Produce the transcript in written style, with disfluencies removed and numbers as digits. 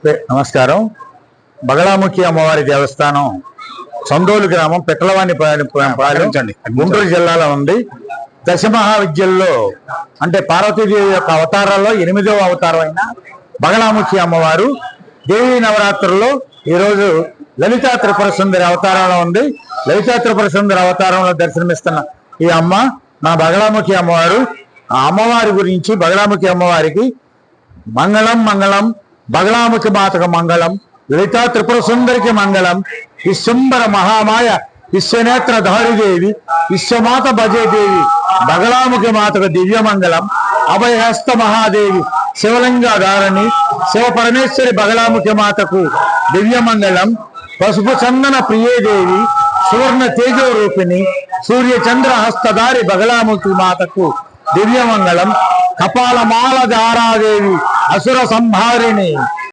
నమస్కారం. బగళాముఖి అమ్మవారి దేవస్థానం చందోలు గ్రామం పిట్టలవాణి పాలెం గుంటూరు జిల్లాలో ఉంది. దశమహావిద్యల్లో అంటే పార్వతీదేవి యొక్క అవతారాల్లో 8వ అవతారం అయిన బగళాముఖి అమ్మవారు దేవీ నవరాత్రుల్లో ఈరోజు లలితా త్రిపుర సుందరి అవతారంలో ఉంది. లలితా త్రిపుర సుందరి అవతారంలో దర్శనమిస్తున్న ఈ అమ్మ మా బగళాముఖి అమ్మవారు. ఆ అమ్మవారి గురించి బగళాముఖి అమ్మవారికి మంగళం మంగళం, బగళాముఖి మాతకు మంగళం, లలితా త్రిపుర సుందరికి మంగళం, విశ్వంబర మహామాయ విశ్వనేత్ర ధారిదేవి విశ్వమాత భజేదేవి బగళాముఖి మాతకు దివ్యమంగళం, అభయహస్త మహాదేవి శివలింగాధారణి శివ పరమేశ్వరి బగళాముఖి మాతకు దివ్యమంగళం, పసుపు చందన ప్రియేదేవి సువర్ణ తేజోరూపిణి సూర్య చంద్ర హస్తధారి బగళాముఖి మాతకు దివ్యమంగళం, కపాలమాల దారాదేవి అసుర సంహారిణి